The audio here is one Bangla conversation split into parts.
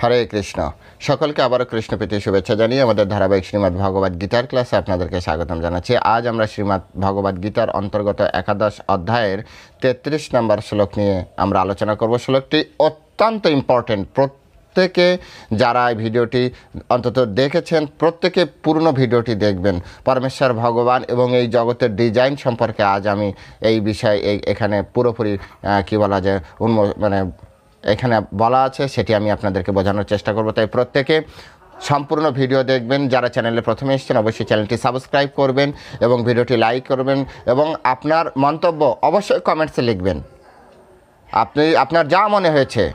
হরে কৃষ্ণ। সকলকে আবারও কৃষ্ণ প্রীতি শুভেচ্ছা জানিয়ে আমাদের ধারাবাহিক শ্রীমদ্ ভগবদ গীতার ক্লাসে আপনাদেরকে স্বাগতম জানাচ্ছি। আজ আমরা শ্রীমদ্ ভগবদ গীতার অন্তর্গত একাদশ অধ্যায়ের 33 নম্বর শ্লোক নিয়ে আমরা আলোচনা করব। শ্লোকটি অত্যন্ত ইম্পর্টেন্ট। প্রত্যেকে যারা এই ভিডিওটি অন্তত দেখেছেন প্রত্যেকে পূর্ণ ভিডিওটি দেখবেন। পরমেশ্বর ভগবান এবং এই জগতের ডিজাইন সম্পর্কে আজ আমি এই বিষয়ে এখানে পুরোপুরি কী বলা যায় এখানে বলা আছে, সেটি আমি আপনাদেরকে বোঝানোর চেষ্টা করব। তাই প্রত্যেকে সম্পূর্ণ ভিডিও দেখবেন। যারা চ্যানেলে প্রথমে এসেছেন অবশ্যই চ্যানেলটি সাবস্ক্রাইব করবেন এবং ভিডিওটি লাইক করবেন এবং আপনার মন্তব্য অবশ্যই কমেন্টসে লিখবেন। আপনার যা মনে হয়েছে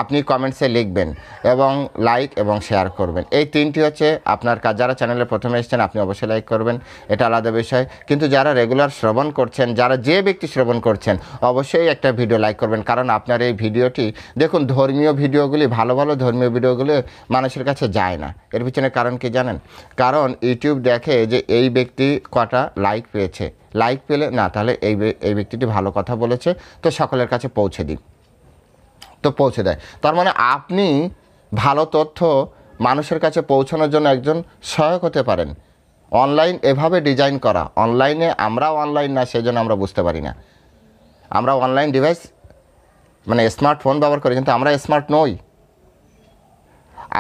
আপনি কমেন্টসে লিখবেন এবং লাইক এবং শেয়ার করবেন। এই তিনটি হচ্ছে আপনার কাজ। যারা চ্যানেলে প্রথমে এসেছেন আপনি অবশ্যই লাইক করবেন, এটা আলাদা বিষয়। কিন্তু যারা রেগুলার শ্রবণ করছেন, যারা যে ব্যক্তি শ্রবণ করছেন অবশ্যই একটা ভিডিও লাইক করবেন। কারণ আপনার এই ভিডিওটি দেখুন, ধর্মীয় ভিডিওগুলি, ভালো ভালো ধর্মীয় ভিডিওগুলি মানুষের কাছে যায় না। এর পিছনে কারণ কি জানেন? কারণ ইউটিউব দেখে যে এই ব্যক্তি কটা লাইক পেয়েছে, লাইক পেলে না তাহলে এই ব্যক্তিটি ভালো কথা বলেছে, তো সকলের কাছে পৌঁছে দিই, তো পৌঁছে দেয়। তার মানে আপনি ভালো তথ্য মানুষের কাছে পৌঁছানোর জন্য একজন সহায়ক হতে পারেন। অনলাইন এভাবে ডিজাইন করা, অনলাইনে আমরাও অনলাইন না, সেই জন্য আমরা বুঝতে পারি না। আমরা অনলাইন ডিভাইস স্মার্টফোন ব্যবহার করি, কিন্তু আমরা স্মার্ট নই।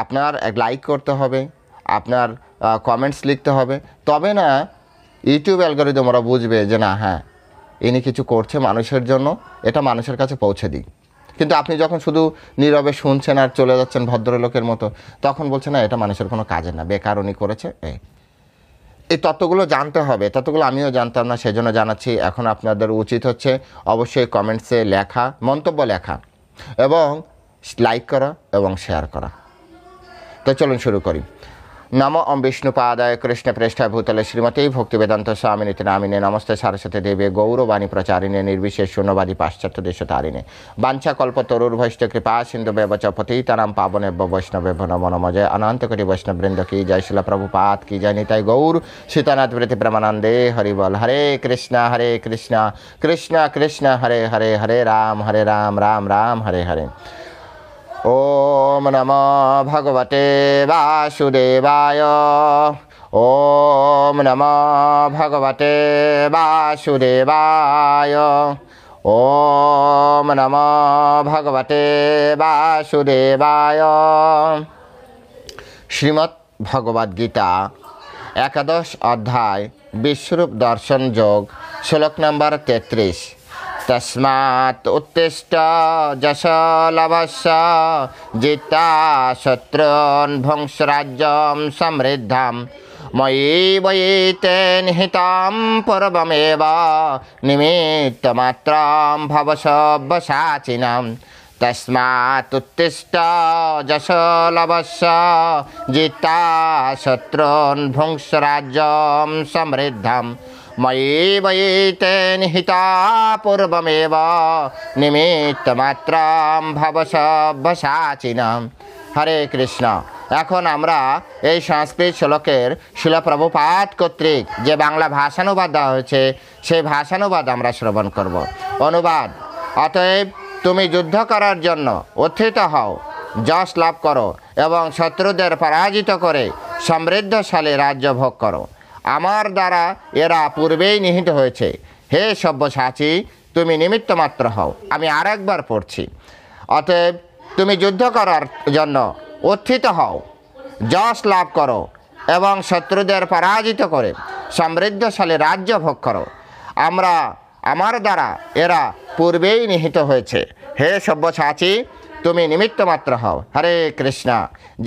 আপনার লাইক করতে হবে, আপনার কমেন্টস লিখতে হবে, তবে না ইউটিউব অ্যালগরিদম ওরা বুঝবে যে না, হ্যাঁ ইনি কিছু করছে মানুষের জন্য, এটা মানুষের কাছে পৌঁছে দিই। কিন্তু আপনি যখন শুধু নীরবে শুনছেন আর চলে যাচ্ছেন ভদ্রলোকের মতো, তখন বলছেন না এটা মানুষের কোনো কাজে না, বেকার উনি করেছে। এই তত্ত্বগুলো জানতে হবে, তত্ত্বগুলো আমিও জানতাম না, সেজন্য জানাচ্ছি। এখন আপনাদের উচিত হচ্ছে অবশ্যই কমেন্টসে লেখা, মন্তব্য লেখা এবং লাইক করা এবং শেয়ার করা। তো চলুন শুরু করি। নমো ওম বিষ্ণুপাদায় কৃষ্ণ প্রেষ্ঠায় ভূতলে শ্রীমতী ভক্তিবেদান্ত স্বামিনীতি নামিনে নমস্তে সারস্বতী দেবে গৌরবাণী প্রচারিণে নির্বিশেষ শূন্যবাদী পাশ্চাত্য দেশতারিণে বাঞ্ছা কল্পতরুর্ভৈষ্ঠ কৃপা সিন্ধু ব্যবচ পতিতানাং পাবনেভ্যো বৈষ্ণবেভ্যো নমো নমঃ। জয় অনন্ত কোটি বৈষ্ণববৃন্দ কি জয়, শিলা প্রভুপাদ কি জয়, নিতাই গৌর সীতানাথ প্রীতি প্রেমানন্দে হরি বল। হরে কৃষ্ণ কৃষ্ণ কৃষ্ণ হরে হরে, হরে রাম রাম রাম হরে হরে। ওম নমো ভগবতে বাসুদেবায়। ওম নমো ভগবতে বাসুদেবায়। ওম নমো ভগবতে বাসুদেবায়। শ্রীমদ্ ভগবদ গীতা একাদশ অধ্যায় বিশ্বরূপ দর্শন যোগ, শ্লোক নম্বর 33। তস্মাৎ উত্তিষ্ঠ যশ লভস্য জিতা শত্রুন ভুংস রাজ্যম সমৃদ্ধম ময়ি বয়ি তে নিহিতম পূর্বমেব নিমিত্তমাত্রম ভব সব্যসাচিনম। তস্মাৎ উত্তিষ্ঠ যশ লভস্য জিতা শত্রুন ভুংস রাজ্যম সমৃদ্ধম ময়ি বয়ি তে নিহিতা পূর্বমেব নিমিত্তমাত্রম ভব সব্যসাচিনম। হরে কৃষ্ণ। এখন আমরা এই সংস্কৃত শ্লোকের শিল প্রভুপাদ কর্তৃক যে বাংলা ভাষানুবাদ দেওয়া হয়েছে সেই ভাষানুবাদ আমরা শ্রবণ করব। অনুবাদ: অতএব তুমি যুদ্ধ করার জন্য উত্থিত হও, যশ লাভ করো এবং শত্রুদের পরাজিত করে সমৃদ্ধশালী রাজ্য ভোগ করো। আমার দ্বারা এরা পূর্বেই নিহিত হয়েছে। হে সব্যসাচী, তুমি নিমিত্ত মাত্র হও। আমি আরেকবার পড়ছি। অতএব তুমি যুদ্ধ করার জন্য উত্থিত হও, যশ লাভ করো এবং শত্রুদের পরাজিত করে সমৃদ্ধশালী রাজ্য ভোগ করো। আমার দ্বারা এরা পূর্বেই নিহিত হয়েছে। হে সব্যসাচী, তুমি নিমিত্ত মাত্র হও। হরে কৃষ্ণ।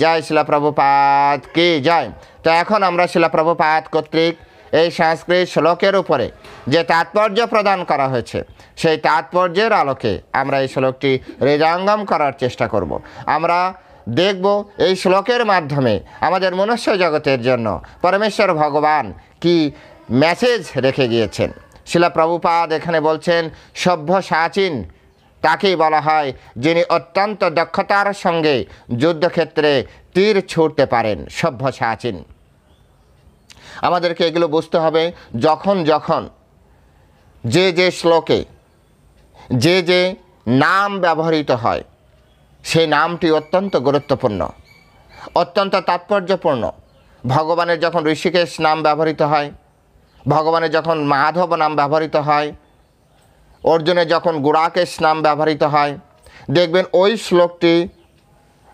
জয় শিলা প্রভুপাদ কি জয়। তো এখন আমরা শিলা প্রভুপাদ কর্তৃক এই সংস্কৃত শ্লোকের উপরে যে তাৎপর্য প্রদান করা হয়েছে সেই তাৎপর্যের আলোকে আমরা এই শ্লোকটি হৃদয়ঙ্গম করার চেষ্টা করব। আমরা দেখব এই শ্লোকের মাধ্যমে আমাদের মনুষ্য জগতের জন্য পরমেশ্বর ভগবান কি মেসেজ রেখে গিয়েছেন। শিলা প্রভুপাদ এখানে বলছেন সব্যসাচীন তাকেই বলা হয় যিনি অত্যন্ত দক্ষতার সঙ্গে যুদ্ধক্ষেত্রে তীর ছুঁড়তে পারেন, সব্যসাচীন। আমাদেরকে এগুলো বুঝতে হবে। যখন যখন যে শ্লোকে যে নাম ব্যবহৃত হয় সেই নামটি অত্যন্ত গুরুত্বপূর্ণ, অত্যন্ত তাৎপর্যপূর্ণ। ভগবানের যখন ঋষিকেশ নাম ব্যবহৃত হয়, ভগবানের যখন মাধব নাম ব্যবহৃত হয়, অর্জুনের যখন গুড়াকেশ নাম ব্যবহৃত হয়, দেখবেন ওই শ্লোকটি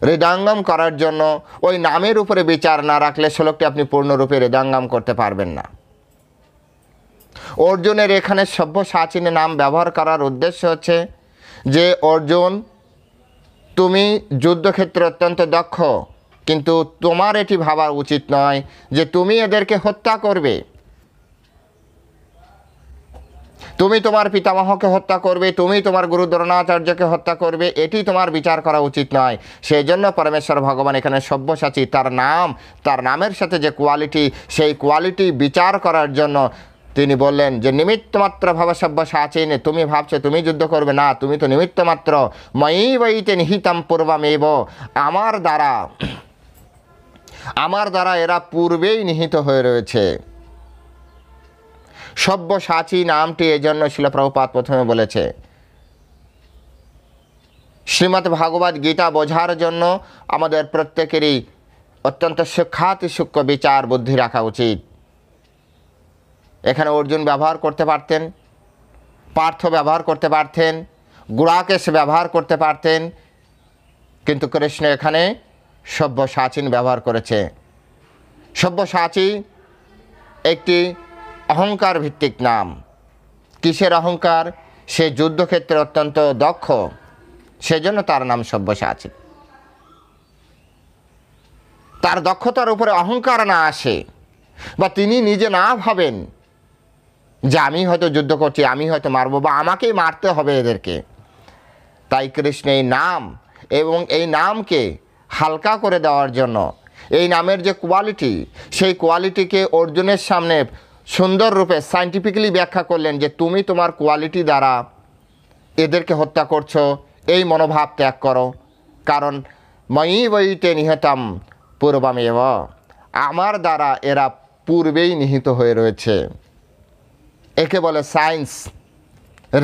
হৃদয়ঙ্গম করার জন্য ওই নামের উপরে বিচার না রাখলে শ্লোকটি আপনি পূর্ণরূপে হৃদয়ঙ্গম করতে পারবেন না। অর্জুনের এখানে সব্যসাচিনী নাম ব্যবহার করার উদ্দেশ্য হচ্ছে যে অর্জুন, তুমি যুদ্ধক্ষেত্রে অত্যন্ত দক্ষ, কিন্তু তোমার এটি ভাবা উচিত নয় যে তুমি এদেরকে হত্যা করবে, তুমি তোমার পিতামহকে হত্যা করবে, তুমি তোমার গুরু দ্রোণাচার্যকে হত্যা করবে, এটি তোমার বিচার করা উচিত নয়। সেই জন্য পরমেশ্বর ভগবান এখানে সব্যসাচী, তার নামের সাথে যে কোয়ালিটি, সেই কোয়ালিটি বিচার করার জন্য তিনি বললেন যে নিমিত্তমাত্র ভাব সব্যসাচিন, তুমি ভাবছো তুমি যুদ্ধ করবে না, তুমি তো নিমিত্তমাত্র। ময়ী বৈতে নিহিতম পূর্বমেব, আমার দ্বারা এরা পূর্বেই নিহিত হয়ে রয়েছে। সব্যসাচী নামটি এজন্য শিল প্রভুপাদ প্রথমে বলেছে। শ্রীমদ্ ভাগবত গীতা বোঝার জন্য আমাদের প্রত্যেকেরই অত্যন্ত সূক্ষ্মাতি সূক্ষ্ম বিচার বুদ্ধি রাখা উচিত। এখানে অর্জুন ব্যবহার করতে পারতেন, পার্থ ব্যবহার করতে পারতেন, গুড়াকেশ ব্যবহার করতে পারতেন, কিন্তু কৃষ্ণ এখানে সব্যসাচিন ব্যবহার করেছে। সব্যসাচী একটি অহংকার ভিত্তিক নাম। কিসের অহংকার? সে যুদ্ধক্ষেত্রে অত্যন্ত দক্ষ, সেজন্য তার নাম সব্যসাচী। তার দক্ষতার উপরে অহংকার না আসে, বা তিনি নিজে না ভাবেন যে আমি হয়তো যুদ্ধ করছি, আমি হয়তো মারবো, বা আমাকেই মারতে হবে এদেরকে। তাই কৃষ্ণ এই নাম এবং এই নামকে হালকা করে দেওয়ার জন্য এই নামের যে কোয়ালিটি, সেই কোয়ালিটিকে অর্জুনের সামনে সুন্দর রূপে সায়েন্টিফিক্যালি ব্যাখ্যা করলেন যে তুমি তোমার কোয়ালিটি দ্বারা এদেরকে হত্যা করছো, এই মনোভাব ত্যাগ করো। কারণ ময়ী বৈতে নিহতম পূর্বমেব, আমার দ্বারা এরা পূর্বেই নিহিত হয়ে রয়েছে। একে বলে সায়েন্স,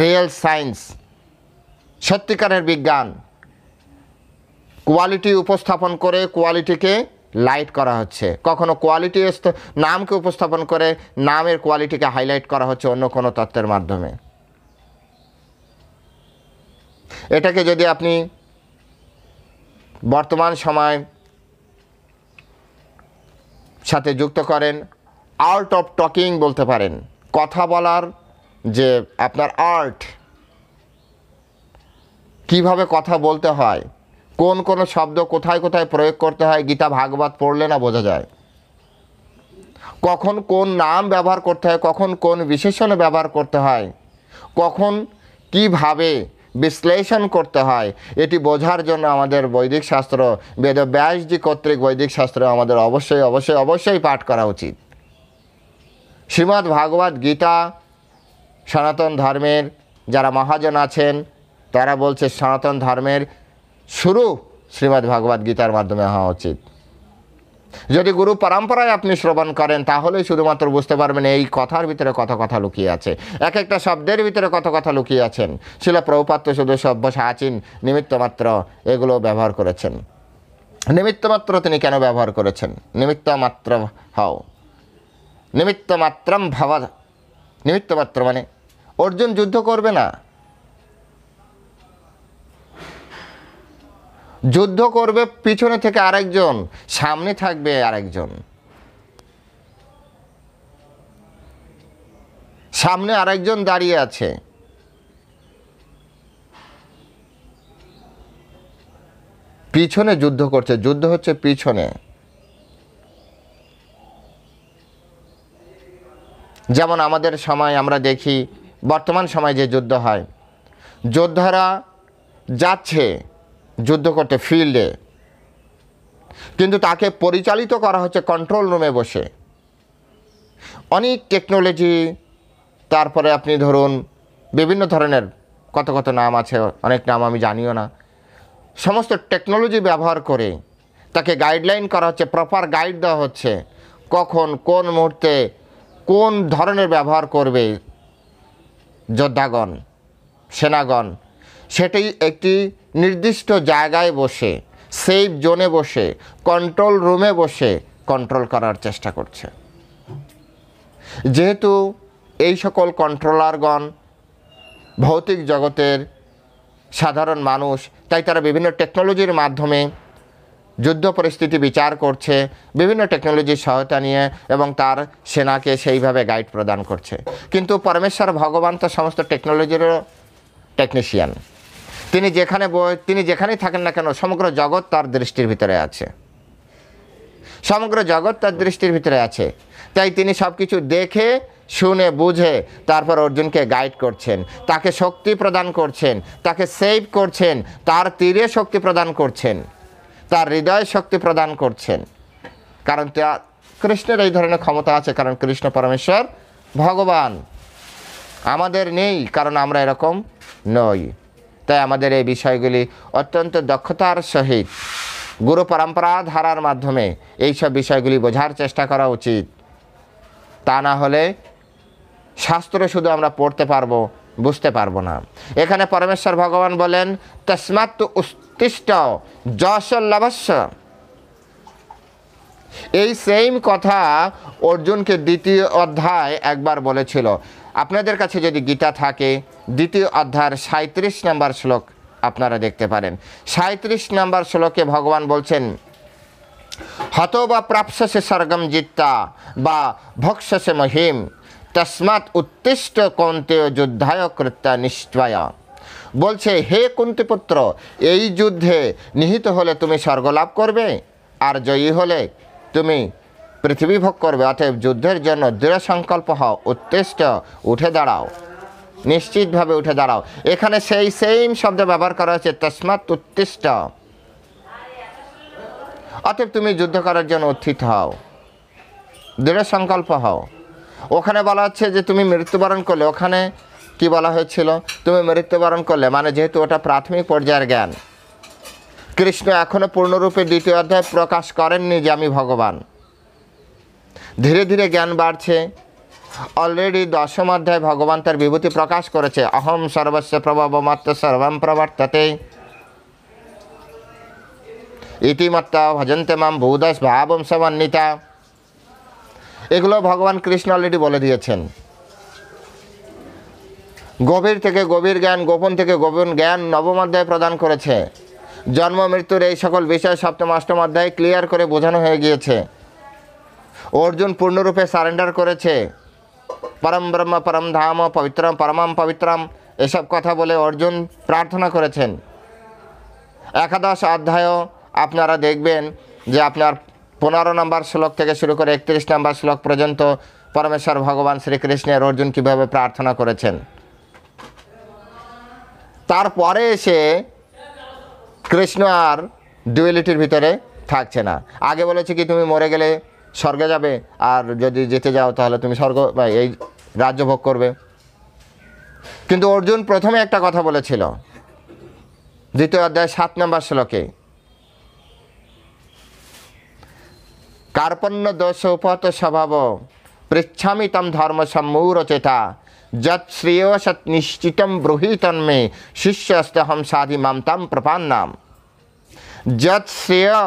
রিয়েল সায়েন্স, সত্যিকারের বিজ্ঞান। কোয়ালিটি উপস্থাপন করে কোয়ালিটিকে লাইট করা হচ্ছে, কখনো কোয়ালিটি নামকে উপস্থাপন করে নামের কোয়ালিটিকে হাইলাইট করা হচ্ছে অন্য কোনো তত্ত্বের মাধ্যমে। এটাকে যদি আপনি বর্তমান সময় সাথে যুক্ত করেন, আর্ট অফ টকিং বলতে পারেন। কথা বলার যে আপনার আর্ট, কিভাবে কথা বলতে হয়, কোন কোন শব্দ কোথায় কোথায় প্রয়োগ করতে হয়, গীতা ভাগবত পড়লে না বোঝা যায়। কখন কোন নাম ব্যবহার করতে হয়, কখন কোন বিশেষণ ব্যবহার করতে হয়, কখন কিভাবে বিশ্লেষণ করতে হয়, এটি বোঝার জন্য আমাদের বৈদিক শাস্ত্র, বেদব্যাসজি কর্তৃক বৈদিক শাস্ত্র আমাদের অবশ্যই অবশ্যই অবশ্যই পাঠ করা উচিত। শ্রীমদ্ ভাগবত গীতা সনাতন ধর্মের যারা মহাজন আছেন তারা বলছে সনাতন ধর্মের শুরু শ্রীমদ্ ভাগবত গীতার মাধ্যমে হওয়া উচিত। যদি গুরু পরম্পরায় আপনি শ্রবণ করেন তাহলেই শুধুমাত্র বুঝতে পারবেন এই কথার ভিতরে কত কথা লুকিয়ে আছে, এক একটা শব্দের ভিতরে কত কথা লুকিয়ে আছেন। শিল প্রভুপাদ শুধু সব্যসাচিন নিমিত্তমাত্র এগুলো ব্যবহার করেছেন। নিমিত্তমাত্র তিনি কেন ব্যবহার করেছেন? নিমিত্তমাত্র হও, নিমিত্তমাত্রম ভাব। নিমিত্তমাত্র মানে অর্জুন যুদ্ধ করবে না, যুদ্ধ করবে পিছনে থেকে আরেকজন, সামনে থাকবে আরেকজন। সামনে আরেকজন দাঁড়িয়ে আছে, পিছনে যুদ্ধ করছে, যুদ্ধ হচ্ছে পিছনে। যেমন আমাদের সময় আমরা দেখি, বর্তমান সময় যে যুদ্ধ হয়, যোদ্ধারা যাচ্ছে যুদ্ধ করতে ফিল্ডে, কিন্তু তাকে পরিচালিত করা হচ্ছে কন্ট্রোল রুমে বসে। অনেক টেকনোলজি, তারপরে আপনি ধরুন বিভিন্ন ধরনের কত কত নাম আছে, অনেক নাম আমি জানিও না, সমস্ত টেকনোলজি ব্যবহার করে তাকে গাইডলাইন করা হচ্ছে, প্রপার গাইড দেওয়া হচ্ছে কখন কোন মুহূর্তে কোন ধরনের ব্যবহার করবে যোদ্ধাগণ, সেনাগণ। সেটাই একটি নির্দিষ্ট জায়গায় বসে, সেফ জোনে বসে, কন্ট্রোল রুমে বসে কন্ট্রোল করার চেষ্টা করছে। যেহেতু এই সকল কন্ট্রোলারগণ ভৌতিক জগতের সাধারণ মানুষ, তাই তারা বিভিন্ন টেকনোলজির মাধ্যমে যুদ্ধ পরিস্থিতি বিচার করছে, বিভিন্ন টেকনোলজির সহায়তা নিয়ে, এবং তার সেনাকে সেইভাবে গাইড প্রদান করছে। কিন্তু পরমেশ্বর ভগবান তো সমস্ত টেকনোলজিরও টেকনিশিয়ান। তিনি যেখানেই থাকেন না কেন, সমগ্র জগৎ তার দৃষ্টির ভিতরে আছে, সমগ্র জগৎ তার দৃষ্টির ভিতরে আছে। তাই তিনি সব কিছু দেখে শুনে বুঝে তারপর অর্জুনকে গাইড করছেন, তাকে শক্তি প্রদান করছেন, তাকে সেভ করছেন, তার তীরে শক্তি প্রদান করছেন, তার হৃদয় শক্তি প্রদান করছেন। কারণ কৃষ্ণের এই ধরনের ক্ষমতা আছে, কারণ কৃষ্ণ পরমেশ্বর ভগবান। আমাদের নেই, কারণ আমরা এরকম নই। তাই আমাদের এই বিষয়গুলি অত্যন্ত দক্ষতার সহিত গুরু পরম্পরা ধারার মাধ্যমে এইসব বিষয়গুলি বোঝার চেষ্টা করা উচিত। তা না হলে শাস্ত্র শুধু আমরা পড়তে পারবো, বুঝতে পারবো না। এখানে পরমেশ্বর ভগবান বলেন তস্মাৎ উত্তিষ্ঠ যশ লভস্য। এই সেম কথা অর্জুনকে দ্বিতীয় অধ্যায় একবার বলেছিল। আপনাদের কাছে যদি গীতা থাকে, দ্বিতীয় অধ্যায়ের 37 নম্বর শ্লোক আপনারা দেখতে পারেন। 37 নম্বর শ্লোকে ভগবান বলছেন হতো বা প্রাপ্স্যসে স্বর্গম জিত্তা বা ভক্ষসে মহিম তস্মাৎ উত্তিষ্ঠ কৌন্তেয় যুদ্ধায় কৃত্যা নিশ্চয়। বলছে, হে কুন্তিপুত্র, এই যুদ্ধে নিহিত হলে তুমি স্বর্গ লাভ করবে, আর জয়ী হলে তুমি পৃথিবী ভোগ করবে। অতএব যুদ্ধের জন্য দৃঢ় সংকল্প হও, উত্তিষ্ঠ, উঠে দাঁড়াও, নিশ্চিতভাবে উঠে দাঁড়াও। এখানে সেই সেম শব্দ ব্যবহার করা হয়েছে, তস্মাৎ উত্তিষ্ঠ। অতএব তুমি যুদ্ধ করার জন্য উত্থিত হও, দৃঢ় সংকল্প হও। ওখানে বলা হচ্ছে যে তুমি মৃত্যুবরণ করলে, ওখানে কি বলা হয়েছিল? তুমি মৃত্যুবরণ করলে, মানে যেহেতু ওটা প্রাথমিক পর্যায়ের জ্ঞান, কৃষ্ণ এখনও পূর্ণরূপে দ্বিতীয় অধ্যায় প্রকাশ করেননি যে আমি ভগবান। ধীরে ধীরে জ্ঞান বাড়ছে। অলরেডি 10ম অধ্যায় ভগবান তার বিভূতি প্রকাশ করেছে, অহম সর্বস্ব প্রভবমাত্র সর্বম প্রবর্ততে ইতিমত্তা ভজন্তে মাম ভূদশ ভাবম সমন্বিতা। এগুলো ভগবান কৃষ্ণ অলরেডি বলে দিয়েছেন। গভীর থেকে গভীর জ্ঞান, গোপন থেকে গোপন জ্ঞান 9ম অধ্যায় প্রদান করেছে। জন্ম মৃত্যুর এই সকল বিষয় 7ম 8ম অধ্যায় ক্লিয়ার করে বোঝানো হয়ে গিয়েছে। অর্জুন পূর্ণরূপে সারেন্ডার করেছে। পরম ব্রহ্ম, পরম ধাম, পবিত্রম পরমম পবিত্রম, এসব কথা বলে অর্জুন প্রার্থনা করেছেন। 11 অধ্যায়ও আপনারা দেখবেন যে আপনার 15 নম্বর শ্লোক থেকে শুরু করে 31 নম্বর শ্লোক পর্যন্ত পরমেশ্বর ভগবান শ্রীকৃষ্ণের অর্জুন কীভাবে প্রার্থনা করেছেন। তারপরে এসে কৃষ্ণ আর ডুয়েলিটির ভিতরে থাকছে না। আগে বলেছে কি তুমি মরে গেলে স্বর্গে যাবে, আর যদি যেতে যাও তাহলে তুমি স্বর্গ এই রাজ্য ভোগ করবে। কিন্তু অর্জুন প্রথমে একটা কথা বলেছিল, দ্বিতীয় অধ্যায় 7 নম্বর শ্লোকে, কার্পণ্য দোষ উপহত স্বভাব পৃচ্ছামি তম ধর্ম সম্মূঢ়চেতা যৎ শ্রেয় সৎ নিশ্চিতম ব্রূহি তন্মে শিষ্যস্তহম সাধি মাম তম প্রপন্নাম। যৎ শ্রেয়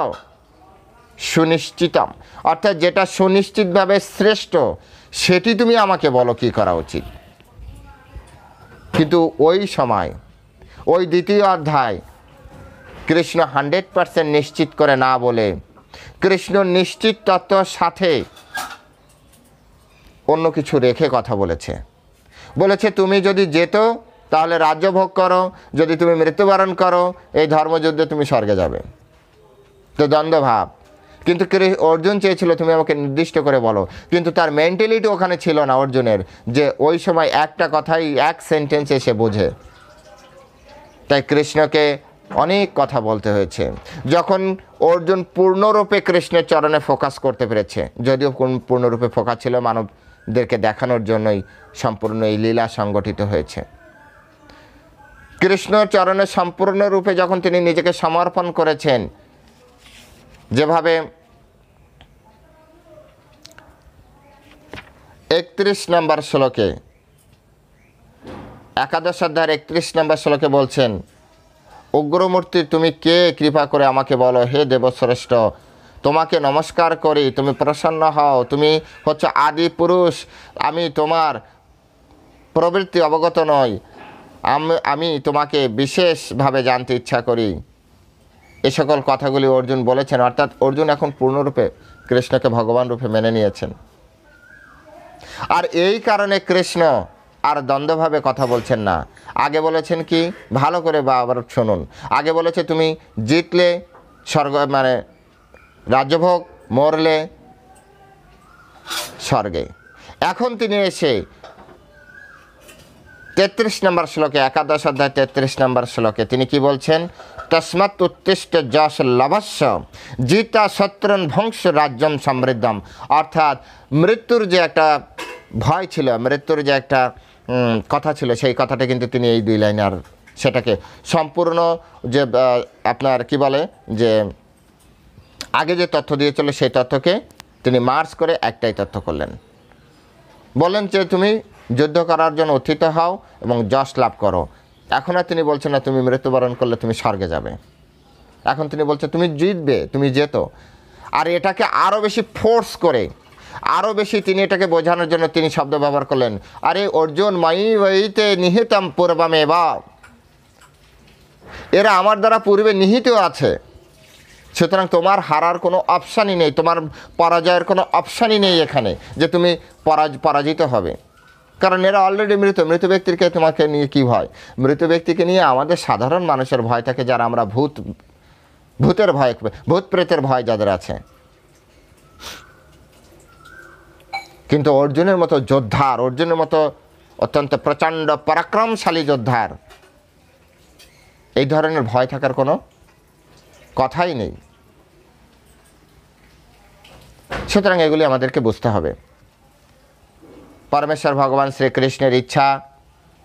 সুনিশ্চিতম, অর্থাৎ যেটা সুনিশ্চিতভাবে শ্রেষ্ঠ, সেটি তুমি আমাকে বলো কি করা উচিত। কিন্তু ওই সময়, ওই দ্বিতীয় অধ্যায় কৃষ্ণ 100% নিশ্চিত করে না বলে, কৃষ্ণ নিশ্চিত তত্ত্বর সাথে অন্য কিছু রেখে কথা বলেছে। বলেছে তুমি যদি যেত তাহলে রাজ্য ভোগ করো, যদি তুমি মৃত্যুবরণ করো এই ধর্মযুদ্ধে তুমি স্বর্গে যাবে। তো দ্বন্দ্বভাব। কিন্তু অর্জুন চেয়েছিল তুমি আমাকে নির্দিষ্ট করে বলো, কিন্তু তার মেন্টালিটি ওখানে ছিল না অর্জুনের, যে ওই সময় একটা কথাই এক সেন্টেন্সে সে বোঝে। তাই কৃষ্ণকে অনেক কথা বলতে হয়েছে। যখন অর্জুন পূর্ণরূপে কৃষ্ণের চরণে ফোকাস করতে পেরেছে, যদিও পূর্ণরূপে ফোকাস ছিল মানবদেরকে দেখানোর জন্যই সম্পূর্ণ এই লীলা সংগঠিত হয়েছে। কৃষ্ণর চরণে সম্পূর্ণরূপে যখন তিনি নিজেকে সমর্পণ করেছেন, যেভাবে 31 নম্বর শ্লোকে, 11 অধ্যায়ের 31 নম্বর শ্লোকে বলছেন, উগ্রমূর্তি তুমি কে, কৃপা করে আমাকে বলো। হে দেবশ্রেষ্ঠ, তোমাকে নমস্কার করি, তুমি প্রসন্ন হও, তুমি হচ্ছে আদি পুরুষ, আমি তোমার প্রবৃত্তি অবগত নই, আমি তোমাকে বিশেষভাবে জানতে ইচ্ছা করি। এ সকল কথাগুলি অর্জুন বলেছেন, অর্থাৎ অর্জুন এখন পূর্ণরূপে কৃষ্ণকে ভগবান রূপে মেনে নিয়েছেন। আর এই কারণে কৃষ্ণ আর দ্বন্দ্বভাবে কথা বলছেন না। আগে বলেছেন কি, ভালো করে আবার শুনুন, আগে বলেছে তুমি জিতলে স্বর্গ মানে রাজ্যভোগ, মরলে স্বর্গে। এখন তিনি এসে 33 নম্বর শ্লোকে, একাদশ অধ্যায় 33 নম্বর শ্লোকে তিনি কি বলছেন, তস্মাৎ উত্তিষ্ঠ যশ লভস্য জিতা শত্রুন ভংস রাজ্যম সমৃদ্ধম। অর্থাৎ মৃত্যুর যে একটা ভয় ছিল, মৃত্যুর যে একটা কথা ছিল, সেই কথাটা কিন্তু তিনি এই 2 লাইনে আর সেটাকে সম্পূর্ণ যে আপনার কি বলে যে আগে যে তথ্য দিয়েছিল সেই তথ্যকে তিনি মার্চ করে একটাই তথ্য করলেন। বললেন যে তুমি যুদ্ধ করার জন্য উত্থিত হও এবং যশ লাভ করো। এখন আর তিনি বলছেন না তুমি মৃত্যুবরণ করলে তুমি স্বর্গে যাবে, এখন তিনি বলছেন তুমি জিতবে, তুমি যেত। আর এটাকে আরও বেশি ফোর্স করে, আরও বেশি তিনি এটাকে বোঝানোর জন্য তিনি শব্দ ব্যবহার করলেন, আরে অর্জুন মাই বইতে নিহিতম পূর্বমে বা, এরা আমার দ্বারা পূর্বে নিহিত আছে, সুতরাং তোমার হারার কোনো অপশানই নেই, তোমার পরাজয়ের কোনো অপশানই নেই এখানে যে তুমি পরাজিত হবে, কারণ এরা অলরেডি মৃত। মৃত ব্যক্তিকে তোমাকে নিয়ে কী ভয়? মৃত ব্যক্তিকে নিয়ে আমাদের সাধারণ মানুষের ভয় থাকে, যারা আমরা ভূতের ভয়, ভূত প্রেতের ভয় যাদের আছে। কিন্তু অর্জুনের মতো যোদ্ধার, অর্জুনের মতো অত্যন্ত প্রচণ্ড পরাক্রমশালী যোদ্ধার এই ধরনের ভয় থাকার কোনো কথাই নেই। সুতরাং এগুলি আমাদেরকে বুঝতে হবে। পরমেশ্বর ভগবান শ্রীকৃষ্ণের ইচ্ছা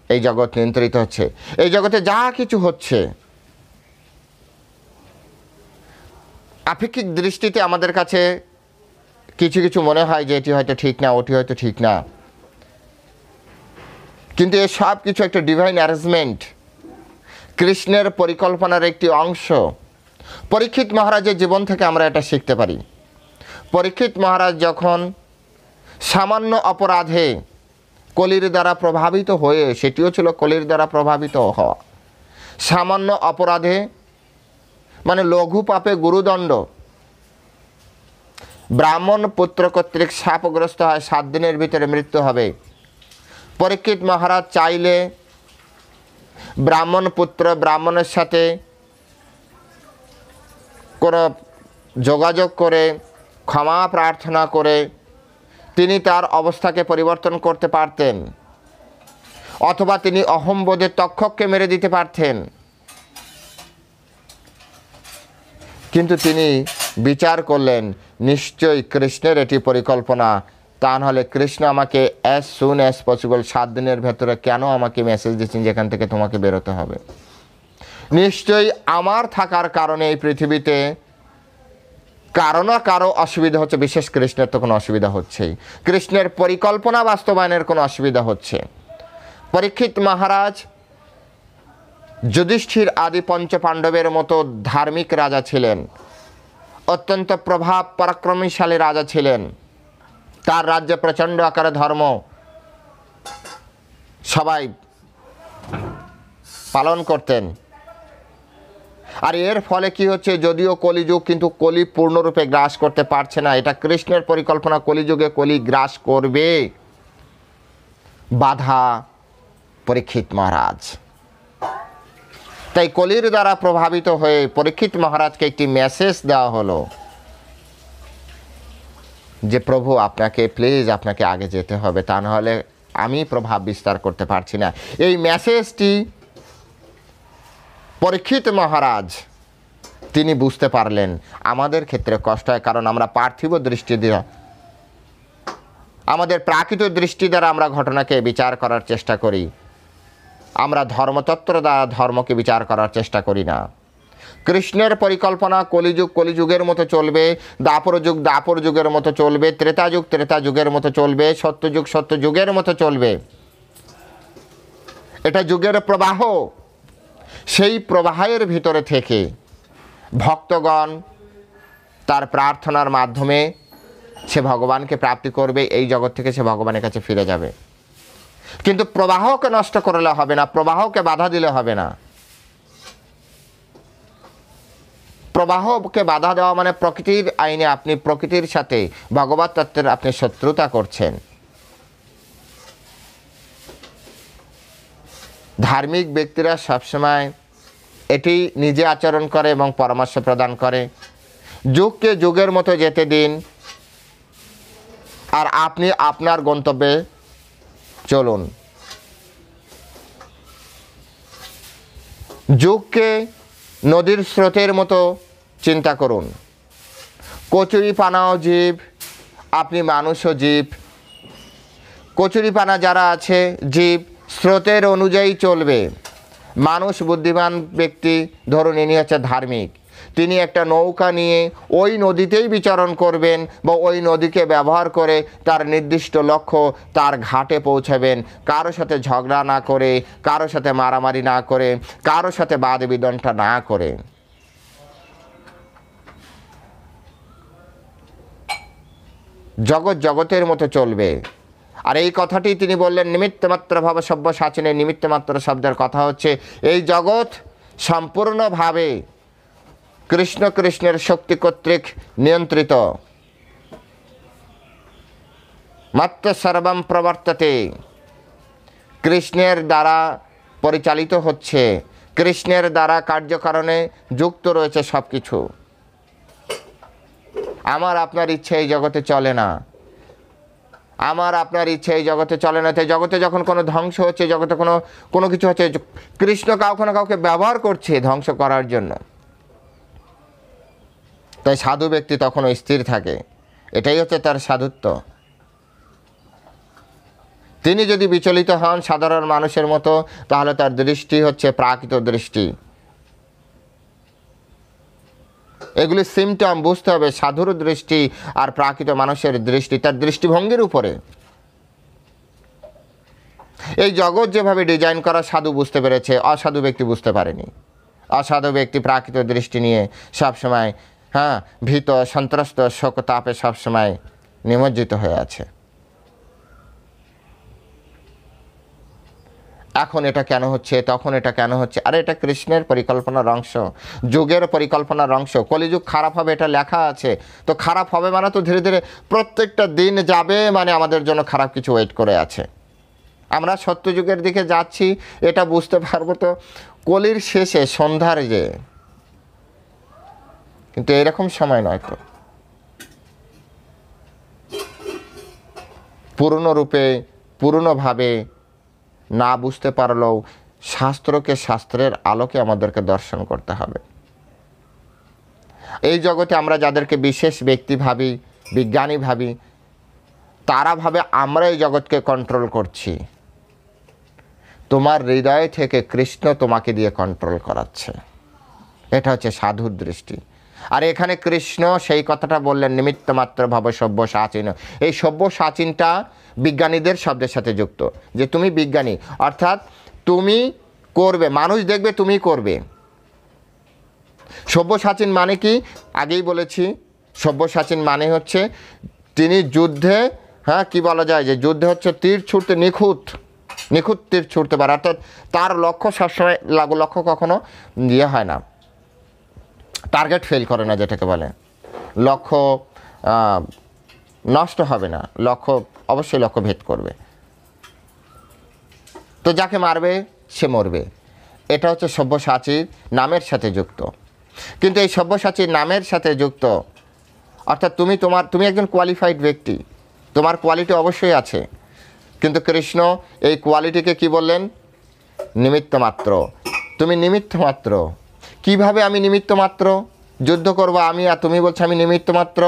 এই জগৎ নিয়ন্ত্রিত হচ্ছে। এই জগতে যা কিছু হচ্ছে আপেক্ষিক দৃষ্টিতে আমাদের কাছে কিছু কিছু মনে হয় যে এটি হয়তো ঠিক না, ওটি হয়তো ঠিক না, কিন্তু এ সব কিছু একটা ডিভাইন অ্যারেঞ্জমেন্ট, কৃষ্ণের পরিকল্পনার একটি অংশ। পরীক্ষিত মহারাজের জীবন থেকে আমরা এটা শিখতে পারি। পরীক্ষিত মহারাজ যখন সামান্য অপরাধে কলির দ্বারা প্রভাবিত হয়ে, সেটিও ছিল কলির দ্বারা প্রভাবিত হওয়া, সামান্য অপরাধে মানে লঘু পাপে গুরুদণ্ড, ব্রাহ্মণ পুত্র কর্তৃক শাপগ্রস্ত হয়, 7 দিনের ভিতরে মৃত্যু হবে। পরীক্ষিত মহারাজ চাইলে ব্রাহ্মণ পুত্র ব্রাহ্মণের সাথে কোনো যোগাযোগ করে ক্ষমা প্রার্থনা করে তিনি তার অবস্থাকে পরিবর্তন করতে পারতেন, অথবা তিনি অহম্বোধে তক্ষককে মেরে দিতে পারতেন। কিন্তু তিনি বিচার করলেন নিশ্চয়ই কৃষ্ণের এটি পরিকল্পনা, তা নাহলে কৃষ্ণ আমাকে অ্যাজ সুন অ্যাজ পসিবল 7 দিনের ভেতরে কেন আমাকে মেসেজ দিচ্ছেন যেখান থেকে তোমাকে বেরোতে হবে। নিশ্চয়ই আমার থাকার কারণে এই পৃথিবীতে কারো না কারো অসুবিধা হচ্ছে, বিশেষ কৃষ্ণের তো কোনো অসুবিধা হচ্ছেই, কৃষ্ণের পরিকল্পনা বাস্তবায়নের কোনো অসুবিধা হচ্ছে। পরীক্ষিত মহারাজ যুধিষ্ঠির আদি পঞ্চপাণ্ডবের মতো ধার্মিক রাজা ছিলেন, অত্যন্ত প্রভাব পরাক্রমশালী রাজা ছিলেন, তার রাজ্যে প্রচণ্ড আকারে ধর্ম সবাই পালন করতেন। আর এর ফলে কি হচ্ছে, যদিও কলিযুগ, কিন্তু কলি পূর্ণরূপে গ্রাস করতে পারছে না। এটা কৃষ্ণের পরিকল্পনা, কলিযুগে কলি গ্রাস করবে। বাধা পরীক্ষিত মহারাজ। তাই কলির দ্বারা প্রভাবিত হয়ে পরীক্ষিত মহারাজকে একটি মেসেজ দেওয়া হলো যে প্রভু আপনাকে প্লিজ, আপনাকে আগে যেতে হবে, তা নাহলে আমি প্রভাব বিস্তার করতে পারছি না। এই মেসেজটি পরীক্ষিত মহারাজ তিনি বুঝতে পারলেন। আমাদের ক্ষেত্রে কষ্ট হয়, কারণ আমরা পার্থিব দৃষ্টি দ্বারা, আমাদের প্রাকৃত দৃষ্টি দ্বারা আমরা ঘটনাকে বিচার করার চেষ্টা করি, আমরা ধর্মতত্ত্ব দ্বারা ধর্মকে বিচার করার চেষ্টা করি না। কৃষ্ণের পরিকল্পনা কলিযুগ কলিযুগের মতো চলবে, দাপর যুগ দাপর যুগের মতো চলবে, ত্রেতা যুগ ত্রেতা যুগের মতো চলবে, সত্যযুগ সত্য যুগের মতো চলবে। এটা যুগের প্রবাহ। সেই প্রবাহের ভিতরে থেকে ভক্তগণ তার প্রার্থনার মাধ্যমে সে ভগবানকে প্রাপ্তি করবে, এই জগৎ থেকে সে ভগবানের কাছে ফিরে যাবে। কিন্তু প্রবাহকে নষ্ট করলে হবে না, প্রবাহকে বাধা দিলে হবে না। প্রবাহকে বাধা দেওয়া মানে প্রকৃতির আইনে আপনি প্রকৃতির সাথে ভগবত তত্ত্বের আপনি শত্রুতা করছেন। ধার্মিক ব্যক্তিরা সবসময় এটি নিজে আচরণ করে এবং পরামর্শ প্রদান করে, যুগকে যুগের মতো যেতে দিন আর আপনি আপনার গন্তব্যে চলুন। যুগকে নদীর স্রোতের মতো চিন্তা করুন। কচুরিপানাও জীব, আপনি মানুষও জীব। কচুরিপানা যারা আছে জীব, স্রোতের অনুযায়ী চলবে। মানুষ বুদ্ধিমান ব্যক্তি, ধরুন ইনি হচ্ছে ধার্মিক, তিনি একটা নৌকা নিয়ে ওই নদীতেই বিচরণ করবেন বা ওই নদীকে ব্যবহার করে তার নির্দিষ্ট লক্ষ্য তার ঘাটে পৌঁছাবেন, কারো সাথে ঝগড়া না করে, কারো সাথে মারামারি না করে, কারো সাথে বাদ বিদণ্ডা না করে। জগৎ জগতের মতো চলবে। আর এই কথাটি তিনি বললেন নিমিত্তমাত্র ভব সব্য সাচিনে। নিমিত্তমাত্র শব্দের কথা হচ্ছে এই জগৎ সম্পূর্ণভাবে কৃষ্ণের শক্তি কর্তৃক নিয়ন্ত্রিত। মাত্র সর্বম প্রবর্ততে, কৃষ্ণের দ্বারা পরিচালিত হচ্ছে, কৃষ্ণের দ্বারা কার্যকারণে যুক্ত রয়েছে সব কিছু। আমার আপনার ইচ্ছে এই জগতে চলে না, আমার আপনার ইচ্ছে এই জগতে চলে না। তাই জগতে যখন কোনো ধ্বংস হচ্ছে, জগতে কোনো কিছু হচ্ছে, কৃষ্ণ কাউকে না কাউকে ব্যবহার করছে ধ্বংস করার জন্য। তাই সাধু ব্যক্তি তখনও স্থির থাকে, এটাই হচ্ছে তার সাধুত্ব। তিনি যদি বিচলিত হন সাধারণ মানুষের মতো, তাহলে তার দৃষ্টি হচ্ছে প্রাকৃত দৃষ্টি। এগুলি সিমটম বুঝতে হবে, সাধুর দৃষ্টি আর প্রাকৃত মানুষের দৃষ্টি, তার দৃষ্টিভঙ্গির উপরে। এই জগৎ যেভাবে ডিজাইন করা সাধু বুঝতে পেরেছে, অসাধু ব্যক্তি বুঝতে পারেনি। অসাধু ব্যক্তি প্রাকৃত দৃষ্টি নিয়ে সবসময় ভীত, সন্ত্রস্ত, শোক তাপে সবসময় নিমজ্জিত হয়ে আছে। এখন এটা কেন হচ্ছে, তখন এটা কেন হচ্ছে, আরে এটা কৃষ্ণের পরিকল্পনার অংশ, যুগের পরিকল্পনার অংশ। কলিযুগ খারাপ হবে এটা লেখা আছে, তো খারাপ হবে মানে তো ধীরে ধীরে প্রত্যেকটা দিন যাবে মানে আমাদের জন্য খারাপ কিছু ওয়েট করে আছে। আমরা সত্যযুগের দিকে যাচ্ছি এটা বুঝতে পারবো তো কলির শেষে, সন্ধ্যার যে, কিন্তু এরকম সময় নয় তো। পূর্ণরূপে পূর্ণভাবে না বুঝতে পারলেও শাস্ত্রকে শাস্ত্রের আলোকে আমাদেরকে দর্শন করতে হবে। এই জগতে আমরা যাদেরকে বিশেষ ব্যক্তি ভাবি, বিজ্ঞানী ভাবি, তারা ভাবে আমরা এই জগৎকে কন্ট্রোল করছি। তোমার হৃদয় থেকে কৃষ্ণ তোমাকে দিয়ে কন্ট্রোল করাচ্ছে, এটা হচ্ছে সাধুর দৃষ্টি। আর এখানে কৃষ্ণ সেই কথাটা বললেন নিমিত্ত মাত্র ভব সব্য সাচিন। এই সব্য সাচিনটা বিজ্ঞানীদের শব্দের সাথে যুক্ত, যে তুমি বিজ্ঞানী, অর্থাৎ তুমি করবে, মানুষ দেখবে তুমি করবে। সব্য সাচিন মানে কি, আগেই বলেছি, সব্য সাচিন মানে হচ্ছে তিনি যুদ্ধে, কি বলা যায়, যে যুদ্ধে হচ্ছে তীর ছুটতে নিখুঁত তীর ছুটতে পারে, অর্থাৎ তার লক্ষ্য সবসময়, লক্ষ্য কখনো হয় না, টার্গেট ফেল করে না, যেটাকে বলে লক্ষ্য নষ্ট হবে না, লক্ষ্য অবশ্যই লক্ষ্য ভেদ করবে। তো যাকে মারবে সে মরবে, এটা হচ্ছে সব্যসাচীর নামের সাথে যুক্ত। কিন্তু এই সব্যসাচীর নামের সাথে যুক্ত অর্থাৎ তুমি একজন কোয়ালিফাইড ব্যক্তি, তোমার কোয়ালিটি অবশ্যই আছে, কিন্তু কৃষ্ণ এই কোয়ালিটিকে কি বললেন, নিমিত্ত মাত্র। তুমি নিমিত্ত মাত্র। কিভাবে আমি নিমিত্ত মাত্র? যুদ্ধ করবো আমি আর তুমি বলছো আমি নিমিত্ত মাত্র।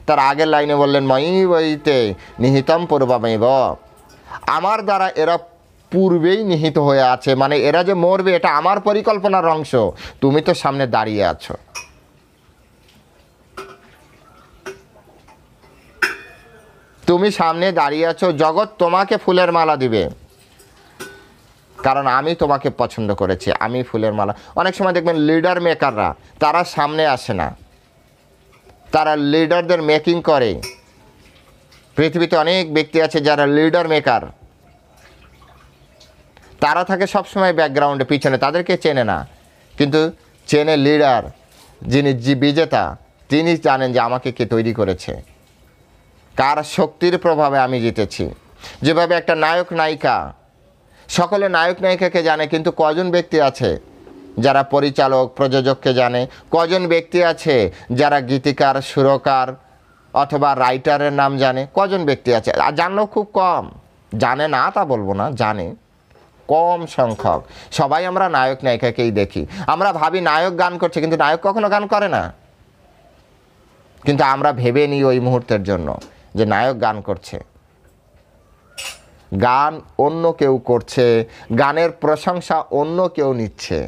তার আগের লাইনে বললেন ময়ি বইতে নিহিতম পূর্বমেব, আমার দ্বারা এরা পূর্বেই নিহিত হয়ে আছে, মানে এরা যে মরবে এটা আমার পরিকল্পনার অংশ। তুমি তো সামনে দাঁড়িয়ে আছো, তুমি সামনে দাঁড়িয়ে আছো, জগৎ তোমাকে ফুলের মালা দিবে, কারণ আমি তোমাকে পছন্দ করেছি, আমি ফুলের মালা। অনেক সময় দেখবেন লিডার মেকাররা তারা সামনে আসে না, তারা লিডারদের মেকিং করে। পৃথিবীতে অনেক ব্যক্তি আছে যারা লিডার মেকার, তারা থাকে সবসময় ব্যাকগ্রাউন্ডে পিছনে, তাদেরকে চেনে না, কিন্তু চেনে লিডার, যিনি বিজেতা, তিনি জানেন যে আমাকে কে তৈরি করেছে, কার শক্তির প্রভাবে আমি জিতেছি। যেভাবে একটা নায়ক নায়িকা, সকলে নায়ক নায়িকাকে জানে, কিন্তু কজন ব্যক্তি আছে যারা পরিচালক প্রযোজককে জানে? কজন ব্যক্তি আছে যারা গীতিকার সুরকার অথবা রাইটারের নাম জানে? কজন ব্যক্তি আছে? আর জানলেও খুব কম, জানে না তা বলবো না, জানে কম সংখ্যক। সবাই আমরা নায়ক নায়িকাকেই দেখি, আমরা ভাবি নায়ক গান করছে, কিন্তু নায়ক কখনো গান করে না। কিন্তু আমরা ভেবে নিই ওই মুহূর্তের জন্য যে নায়ক গান করছে। গান অন্য কেউ করছে, গানের প্রশংসা অন্য কেউ নিচ্ছে।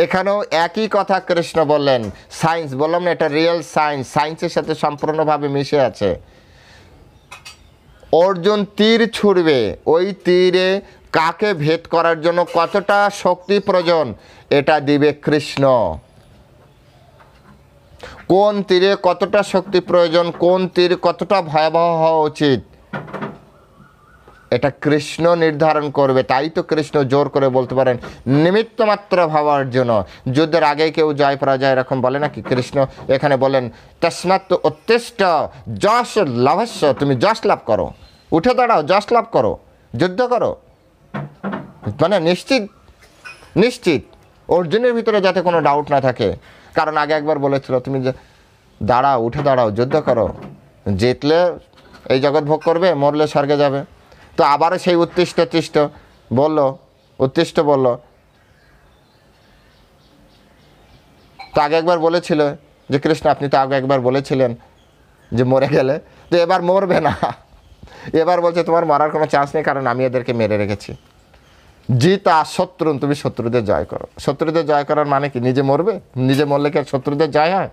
এখানেও একই কথা কৃষ্ণ বললেন। সায়েন্স, বললাম না এটা রিয়েল সায়েন্স, সায়েন্সের সাথে সম্পূর্ণভাবে মিশে আছে। অর্জুন তীর ছুড়বে, ওই তীরে কাকে ভেদ করার জন্য কতটা শক্তি প্রয়োজন এটা দিবে কৃষ্ণ। কোন তীরে কতটা শক্তি প্রয়োজন, কোন তীর কতটা ভয়াবহ হওয়া উচিত, এটা কৃষ্ণ নির্ধারণ করবে। তাই তো কৃষ্ণ জোর করে বলতে পারেন নিমিত্ত মাত্র ভাবার জন্য। যুদ্ধের আগে কেউ জয় পরাজয় এরকম বলে নাকি? কৃষ্ণ এখানে বলেন তস্মাৎ উত্তিষ্ঠ যশ লাভস্য, তুমি যশ লাভ করো, উঠে দাঁড়াও, যশ লাভ করো, যুদ্ধ করো। মানে নিশ্চিত নিশ্চিত অর্জুনের ভিতরে যাতে কোনো ডাউট না থাকে, কারণ আগে একবার বলেছিল তুমি দাঁড়াও, উঠে দাঁড়াও, যুদ্ধ করো, জিতলে এই জগৎ ভোগ করবে, মরলে স্বর্গে যাবে। তো আবারও সেই উত্তিষ্ট বলল। তো আগে একবার বলেছিল যে কৃষ্ণ আপনি তো আগে একবার বলেছিলেন যে মরে গেলে, তো এবার মরবে না, এবার বলছে তোমার মরার কোনো চান্স নেই, কারণ আমি এদেরকে মেরে রেখেছি। জিতা শত্রুন, তুমি শত্রুদের জয় করো। শত্রুদের জয় করার মানে কি? নিজে মরবে? নিজে মরলে কি শত্রুদের জয় হয়?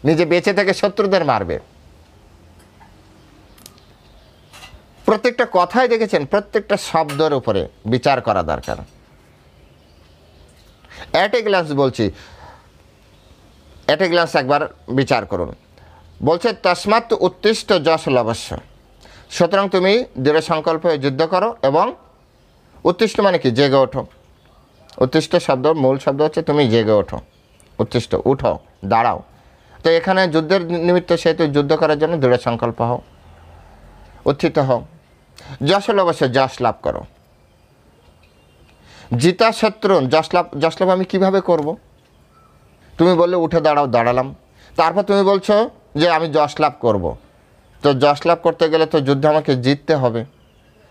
নিজে বেঁচে থেকে শত্রুদের মারবে। প্রত্যেকটা কথাই দেখেছেন, প্রত্যেকটা শব্দের উপরে বিচার করা দরকার। অ্যাট এ গ্লান্স বলছি, অ্যাট এ গ্লান্স একবার বিচার করুন। বলছে তস্মাৎ উত্তিষ্ঠ যশ লভস্য, সুতরাং তুমি দৃঢ় সংকল্প হয়ে যুদ্ধ করো এবং উত্তিষ্ঠ মানে কি? জেগে ওঠো। উত্তিষ্ঠ শব্দ মূল শব্দ হচ্ছে তুমি জেগে ওঠো, উত্তিষ্ঠ উঠো, দাঁড়াও। তো এখানে যুদ্ধের নিমিত্ত সেহেতু যুদ্ধ করার জন্য দৃঢ় সংকল্প হও, উত্থিত হও। যশ লভস্য, যশ লাভ করো। জিতা শত্রুন, যশ লাভ আমি কীভাবে করব? তুমি বললে উঠে দাঁড়াও, দাঁড়ালাম। তারপর তুমি বলছো যে আমি যশ লাভ করব। তো যশ লাভ করতে গেলে তো যুদ্ধে আমাকে জিততে হবে।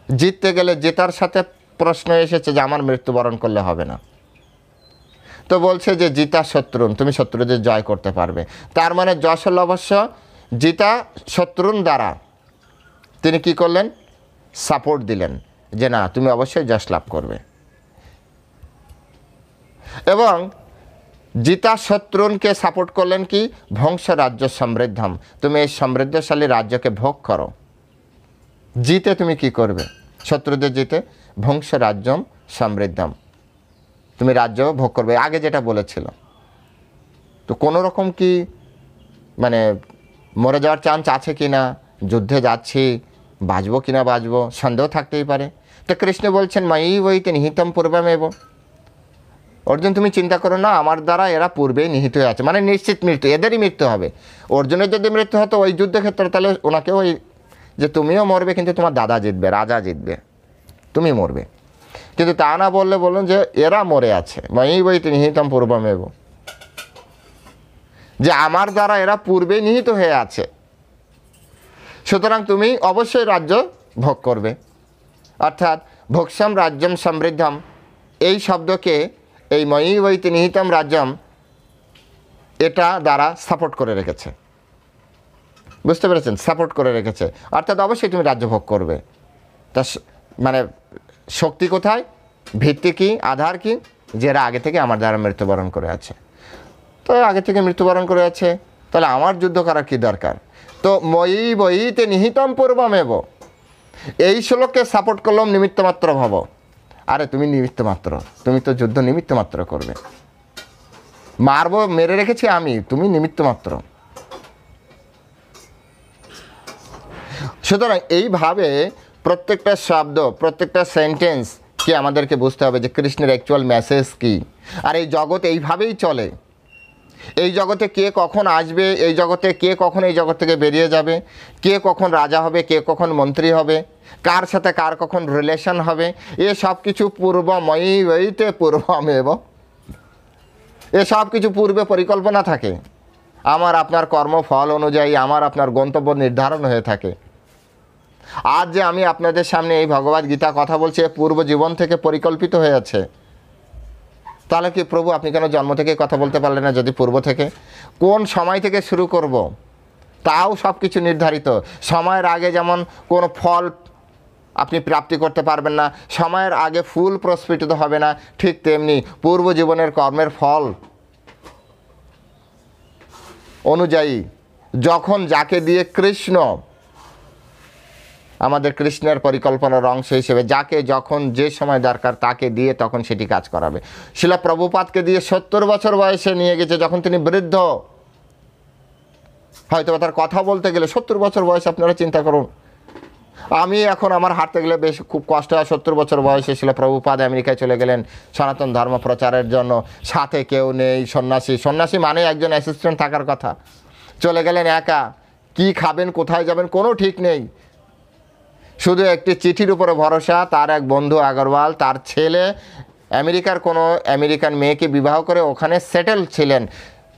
জিততে গেলে জেতার সাথে প্রশ্ন এসেছে যে আমার মৃত্যুবরণ করলে হবে না। তো বলছে যে জিতা শত্রুন, তুমি শত্রুদের জয় করতে পারবে। তার মানে যশ লভস্য, জিতা শত্রুন দ্বারা তিনি কি করলেন? সাপোর্ট দিলেন যে না তুমি অবশ্যই যশ লাভ করবে। এবং জিতা শত্রুনকে সাপোর্ট করলেন কি? ভংস রাজ্য সমৃদ্ধম, তুমি এই সমৃদ্ধশালী রাজ্যকে ভোগ করো। জিতে তুমি কি করবে? শত্রুদের জিতে ভংস রাজ্যম সমৃদ্ধম, তুমি রাজ্য ভোগ করবে, আগে যেটা বলেছিল। তো কোনো রকম কি মানে মরে যাওয়ার চান্স আছে কি না, যুদ্ধে যাচ্ছি বাঁচবো কি না বাঁচবো, সন্দেহ থাকতেই পারে। তো কৃষ্ণ বলছেন ময়ি বইতে নিহিতম পূর্বমেব, অর্জুন তুমি চিন্তা করো না, আমার দ্বারা এরা পূর্বেই নিহিত হয়ে আছে, মানে নিশ্চিত মৃত্যু, এদেরই মৃত্যু হবে। অর্জুনের যদি মৃত্যু হতো ওই যুদ্ধক্ষেত্রে, তাহলে ওনাকেও ওই যে তুমিও মরবে, কিন্তু তোমার দাদা জিতবে, রাজা জিতবে, তুমি মরবে। কিন্তু তা না বললে বলুন যে এরা মরে আছে, ময়ি বইতে নিহিতম পূর্বমেব, যে আমার দ্বারা এরা পূর্বেই নিহিত হয়ে আছে, সুতরাং তুমি অবশ্যই রাজ্য ভোগ করবে। অর্থাৎ ভোক্সম রাজ্যম সমৃদ্ধম, এই শব্দকে এই ময়ি বইতে নিহিতম রাজ্যম এটা দ্বারা সাপোর্ট করে রেখেছে। বুঝতে পেরেছেন? সাপোর্ট করে রেখেছে, অর্থাৎ অবশ্যই তুমি রাজ্য ভোগ করবে। তা মানে শক্তি কোথায়, ভিত্তি কি, আধার কি? যে এরা আগে থেকে আমার দ্বারা মৃত্যুবরণ করে আছে। তো আগে থেকে মৃত্যুবরণ করে আছে, তাহলে আমার যুদ্ধ করার কি দরকার? তো ময়ি বইতে নিহিতম পূর্বমেব, এই শ্লোককে সাপোর্ট করলাম নিমিত্ত মাত্র ভাব। আরে তুমি নিমিত্ত মাত্র, তুমি তো যুদ্ধ নিমিত্ত মাত্র করবে, মারবো মেরে রেখেছি আমি, তুমি নিমিত্ত মাত্র। সুতরাং এইভাবে প্রত্যেকটা শব্দ, প্রত্যেকটা সেন্টেন্স কি আমাদেরকে বুঝতে হবে যে কৃষ্ণের অ্যাকচুয়াল মেসেজ কি। আর এই জগৎ এইভাবেই চলে। এই জগতে কে কখন আসবে, এই জগতে কে কখন এই জগৎ থেকে বেরিয়ে যাবে, কে কখন রাজা হবে, কে কখন মন্ত্রী হবে, কার সাথে কার কখন রিলেশন হবে, এ সব কিছু পূর্বময়ী বইতে পূর্বমেব, এ সব কিছু পূর্বে পরিকল্পনা থাকে। আমার আপনার কর্মফল অনুযায়ী আমার আপনার গন্তব্য নির্ধারণ হয়ে থাকে। আজ যে আমি আপনাদের সামনে এই ভগবদ গীতা কথা বলছি, পূর্ব জীবন থেকে পরিকল্পিত হয়ে আছে। তাহলে কি প্রভু আপনি কেন জন্ম থেকে কথা বলতে পারলেন না? যদি পূর্ব থেকে, কোন সময় থেকে শুরু করব, তাও সব কিছু নির্ধারিত। সময়ের আগে যেমন কোনো ফল আপনি প্রাপ্তি করতে পারবেন না, সময়ের আগে ফুল প্রস্ফুটিত হবে না, ঠিক তেমনি পূর্ব জীবনের কর্মের ফল অনুযায়ী যখন যাকে দিয়ে কৃষ্ণ, আমাদের কৃষ্ণের পরিকল্পনার অংশ হিসেবে যাকে যখন যে সময় দরকার তাকে দিয়ে তখন সেটি কাজ করাবে। শিলা প্রভুপাদকে দিয়ে 70 বছর বয়সে নিয়ে গেছে, যখন তিনি বৃদ্ধ, হয়তো তার কথা বলতে গেলে 70 বছর বয়স। আপনারা চিন্তা করুন, আমি এখন আমার হাঁটতে গেলে বেশ খুব কষ্ট হয়। 70 বছর বয়সে শিলা প্রভুপাদ আমেরিকায় চলে গেলেন সনাতন ধর্ম প্রচারের জন্য, সাথে কেউ নেই, সন্ন্যাসী। সন্ন্যাসী মানে একজন অ্যাসিস্ট্যান্ট থাকার কথা, চলে গেলেন একা। কি খাবেন, কোথায় যাবেন, কোনো ঠিক নেই। শুধু একটি চিঠির উপরে ভরসা। তার এক বন্ধু আগরওয়াল, তার ছেলে আমেরিকার কোনো আমেরিকান মেয়েকে বিবাহ করে ওখানে সেটেল ছিলেন,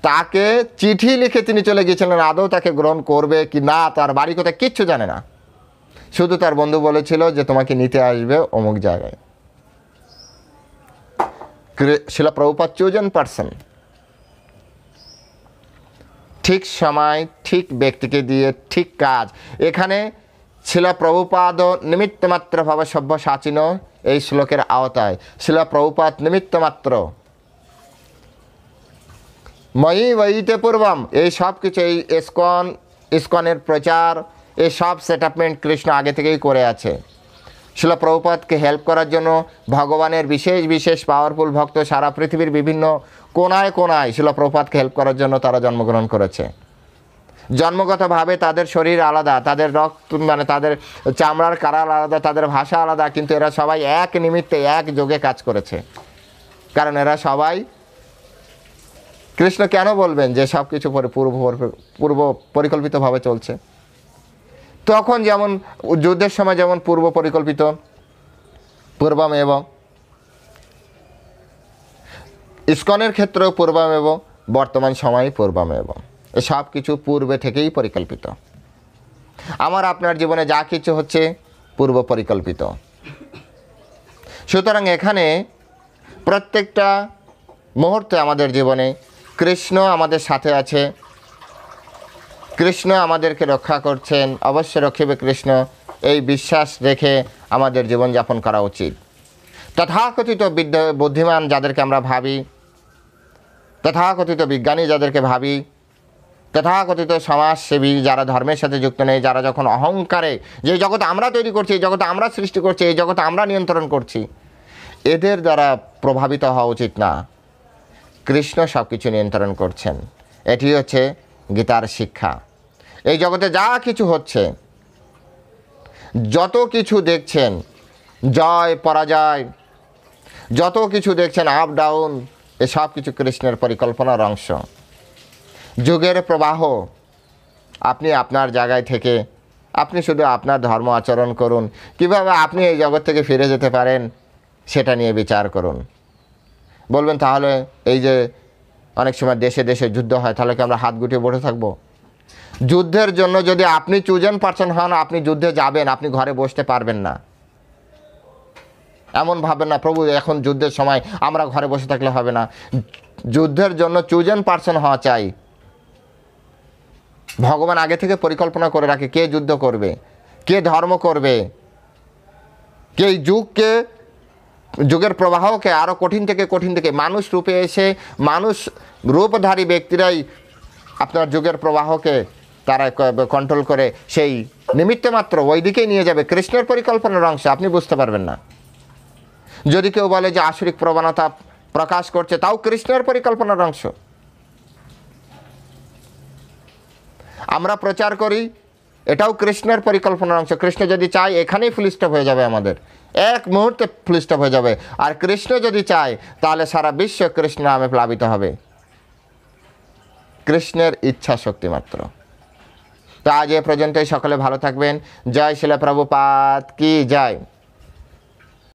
তাকে চিঠি লিখে তিনি চলে গিয়েছিলেন। আদৌ তাকে গ্রহণ করবে কি না, তার বাড়ি কোথায় কিচ্ছু জানে না। শুধু তার বন্ধু বলেছিল যে তোমাকে নিতে আসবে অমুক জায়গায়। শিলা প্রভুপাদ চোজেন পারসন, ঠিক সময় ঠিক ব্যক্তিকে দিয়ে ঠিক কাজ। এখানে শিলা প্রভুপাদ নিমিত্তমাত্র ভাবে সভ্য সাচিন এই শ্লোকের আওতায়। শিলা প্রভুপাদ নিমিত্তমাত্র, ময়ী বইতে পূর্বম, এই সব কিছু, এই ইসকনের প্রচার, এই সব সেটআপমেন্ট কৃষ্ণ আগে থেকেই করে আছে। শিলা প্রভুপাদকে হেল্প করার জন্য ভগবানের বিশেষ বিশেষ পাওয়ারফুল ভক্ত সারা পৃথিবীর বিভিন্ন কোনায় কোনায় শিলা প্রভুপাদকে হেল্প করার জন্য তারা জন্মগ্রহণ করেছে। জন্মগতভাবে তাদের শরীর আলাদা, তাদের রক্ত মানে তাদের চামড়ার কালার আলাদা, তাদের ভাষা আলাদা, কিন্তু এরা সবাই এক নিমিত্তে এক যোগে কাজ করেছে। কারণ এরা সবাই কৃষ্ণ কেন বলবেন যে সব কিছু পূর্ব পরিকল্পিতভাবে চলছে। তখন যেমন যুদ্ধের সময় যেমন পূর্ব পরিকল্পিত, পূর্বমেব, ইসকনের ক্ষেত্রেও পূর্বমেব, বর্তমান সময়ে পূর্বমেব। সব কিছু পূর্বে থেকেই পরিকল্পিত। আমার আপনার জীবনে যা কিছু হচ্ছে পূর্ব পরিকল্পিত। সুতরাং এখানে প্রত্যেকটা মুহূর্তে আমাদের জীবনে কৃষ্ণ আমাদের সাথে আছে, কৃষ্ণ আমাদেরকে রক্ষা করছেন, অবশ্যই রক্ষিবে কৃষ্ণ, এই বিশ্বাস রেখে আমাদের জীবনযাপন করা উচিত। তথাকথিত বুদ্ধিমান যাদেরকে আমরা ভাবি, তথাকথিত বিজ্ঞানী যাদেরকে ভাবি, তথাকথিত সমাজসেবী যারা ধর্মের সাথে যুক্ত নেই, যারা যখন অহংকারে যে এই জগৎ আমরা তৈরি করছি, এই জগৎ আমরা সৃষ্টি করছি, এই জগৎ আমরা নিয়ন্ত্রণ করছি, এদের দ্বারা প্রভাবিত হওয়া উচিত না। কৃষ্ণ সব কিছু নিয়ন্ত্রণ করছেন। এটি হচ্ছে গীতার শিক্ষা। এই জগতে যা কিছু হচ্ছে, যত কিছু দেখছেন, জয় পরাজয়, যত কিছু দেখছেন আপ ডাউন, এসব কিছু কৃষ্ণের পরিকল্পনার অংশ। যুগের প্রবাহ, আপনি আপনার জায়গায় থেকে আপনি শুধু আপনার ধর্ম আচরণ করুন। কিভাবে আপনি এই জগৎ থেকে ফিরে যেতে পারেন সেটা নিয়ে বিচার করুন। বলবেন তাহলে এই যে অনেক সময় দেশে দেশে যুদ্ধ হয়, তাহলে কি আমরা হাত গুটিয়ে বসে থাকবো? যুদ্ধের জন্য যদি আপনি চুজেন পারসন হন, আপনি যুদ্ধে যাবেন, আপনি ঘরে বসতে পারবেন না। এমন ভাবেন না প্রভু এখন যুদ্ধের সময় আমরা ঘরে বসে থাকলে হবে না। যুদ্ধের জন্য চুজেন পারসন হওয়া চাই। ভগবান আগে থেকে পরিকল্পনা করে রাখে কে যুদ্ধ করবে, কে ধর্ম করবে, কে যুগের প্রবাহকে আরও কঠিন থেকে মানুষ রূপে এসে মানুষ রূপধারী ব্যক্তিরাই আপনার যুগের প্রবাহকে তারা কন্ট্রোল করে সেই নিমিত্তে মাত্র ওই দিকেই নিয়ে যাবে। কৃষ্ণের পরিকল্পনার অংশ, আপনি বুঝতে পারবেন না। যদি কেউ বলে যে আসরিক প্রবণতা প্রকাশ করছে, তাও কৃষ্ণের পরিকল্পনার অংশ। আমরা প্রচার করি, এটাও কৃষ্ণের পরিকল্পনার অংশ। কৃষ্ণ যদি চায় এখানেই ফুল স্টপ হয়ে যাবে, আমাদের এক মুহূর্তে ফুল স্টপ হয়ে যাবে। আর কৃষ্ণ যদি চায় তাহলে সারা বিশ্ব কৃষ্ণ নামে প্লাবিত হবে। কৃষ্ণের ইচ্ছা শক্তি মাত্র। তো আজ এ পর্যন্তই, সকলে ভালো থাকবেন। জয় শিলা প্রভুপাদ কি জয়।